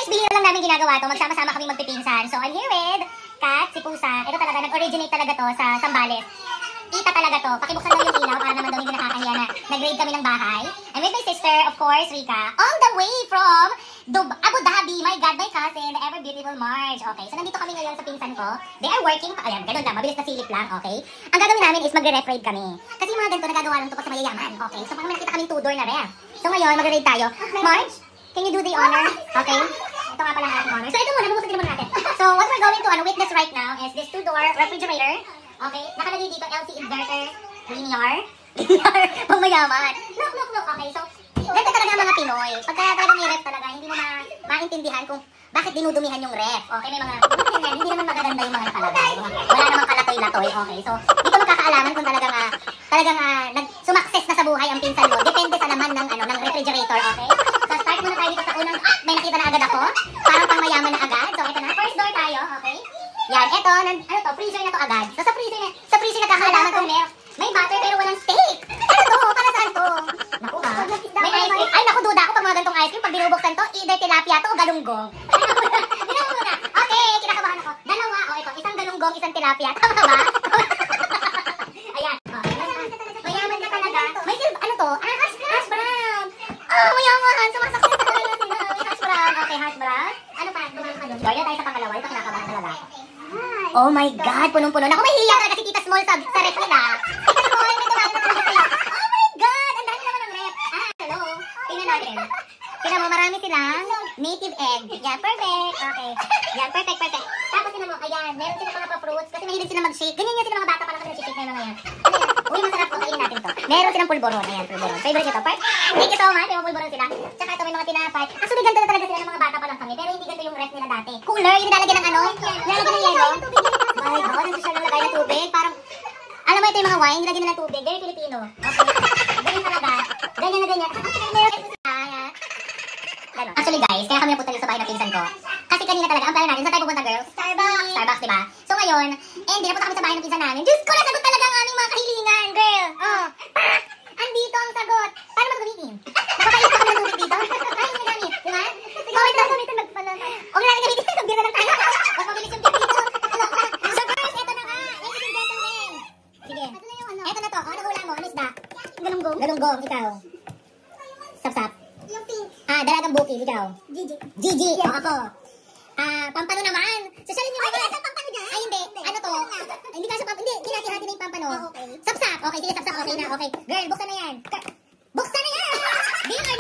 guys, bihira lang namin ginagawa to. Magsama-sama kami magpipinsan. So, I'm here with Kat, si Pusa. Ito talaga, nag-originate talaga to sa Zambales. Kita talaga to. Pakibuksan lang yung ilaw para naman daw hindi nakakahiya na nag-raid kami ng bahay. I'm with my sister, of course, Rika. All the way from Abu Dhabi. My God, my cousin, the ever beautiful Marge. Okay, so nandito kami ngayon sa pinsan ko. They are working. Ayan, ganun lang. Mabilis na silip lang, okay? Ang gagawin namin is magre-ref raid kami. Kasi yung mga ganito nagagawa lang to sa mayayaman. Okay, so parang may nakita kaming 2-door na ref. So ngayon, magre-raid tayo. Marge, can you do the honor? Okay? Ito nga pala ang ating honor. So ito muna, bubuksan din muna natin. So what we're going to witness right now is this 2-door refrigerator. Okay? Nakalagay dito LC inverter, linear, pang mayaman. Look. Okay, so ganito talaga ang mga Pinoy. Pagka talagang may ref talaga, hindi mo maintindihan kung bakit dinudumihan yung ref. Okay, may mga, hindi naman magaganda yung mga nakalagay. Wala namang kalatoy-latoy. Okay, so dito magkakaalaman kung talagang sumakses na sa buhay ang pinsan mo. Depende sa laman ng refrigerator, okay? So start muna tayo dito sa unang, may nakita na agad ako. Parang pang mayaman na agad. So ito na, first door tayo, okay? Yan, ito, freezer na to agad. So sa freezer nakakaalaman kung may butter pero walang steak. Ano to? Para saan to? Naku ha? May ice cream. Ay naku, duda ako pag mga gantong ice cream. Pag binubuksan to, either tilapia to o galunggong. Tignan mo muna. Okay, kinakabahan ako. Dalawa, o ito, isang galunggong, isang tilapia. Tama ba? Ayan. Mayaman ka talaga. May ano to? Hash brown. Oh, mayaman. Sumasakit talaga sila. May hash brown. Okay, hash brown. Ano pa? Doon tayo sa pangalawa. Ito kinakabahan talaga ako. Oh my God, punong-puno. Naku, may hiya talaga si Tita Small sa ref nila. Tita Small, may tumayo na talaga sa'yo. Oh my God, ang dami naman ng ref. Hello. Tingnan natin. Tingnan mo, marami silang native egg. Yan, perfect. Okay. Yan, perfect. Tapos tingnan mo, ayan, meron silang mga pa-fruits kasi mahilig sila mag-shake. Ganyan yan sila mga bata pa lang kasi nag-shake na yung mga yan. Ano yan? Uy, masarap to. Kainin natin to. Meron silang pulboron. Ayan, pulboron. Favorite ito. Thank you so much. May mga pulboron sila. Tsaka ito, may mga tinapay. Actually, ganito na talaga sila ng mga bata pa lang kami. Pero hindi ganito yung ref nila dati. Cooler, yung nilalagyan ng ano? Nilalagyan ng yelo. My God, ang social lang lagay ng tubig. Parang, alam mo ito yung mga wine, nilagyan na ng tubig. Very Filipino. Okay. Ganyan talaga. Ganyan na ganyan. Actually guys, kaya kami napunta dito sa bahay ng pinsan ko. Kasi kanina talaga, ang plano natin, saan tayo pupunta girls? Starbucks, diba? So ngayon, hindi napunta kami sa bahay ng pinsan namin. Diyos ko, nasagot talaga ang aming mga kahilingan, girl. Oh. Andito ang sagot. Paano mag-gamitin? Nakapait pa kami ng tubig dito? Paano yung gamit? Diba? Comment lang gamitin, magpala. Huwag na namin gamitin, nagbira lang tayo. Huwag mabilis yung gamit dito. So first, eto na nga. Ladies and gentlemen. Sige. Eto na to. Ano hula mo? Ano isda? Galunggong, ikaw. Sap-sap. Yung pink. Dalagang bukid, ikaw. Gigi. O ako. Pampano naman. Sosyalin niyo mga. Ay, pampano dyan? Ay, hindi. Ano to? Hindi ka siya pampano. Hindi, kinati-hati na yung pampano. Okay. Sap-sap. Okay, sige, sap-sap. Okay na. Okay. Girl, buksan na yan. Buksan na yan! Dinner,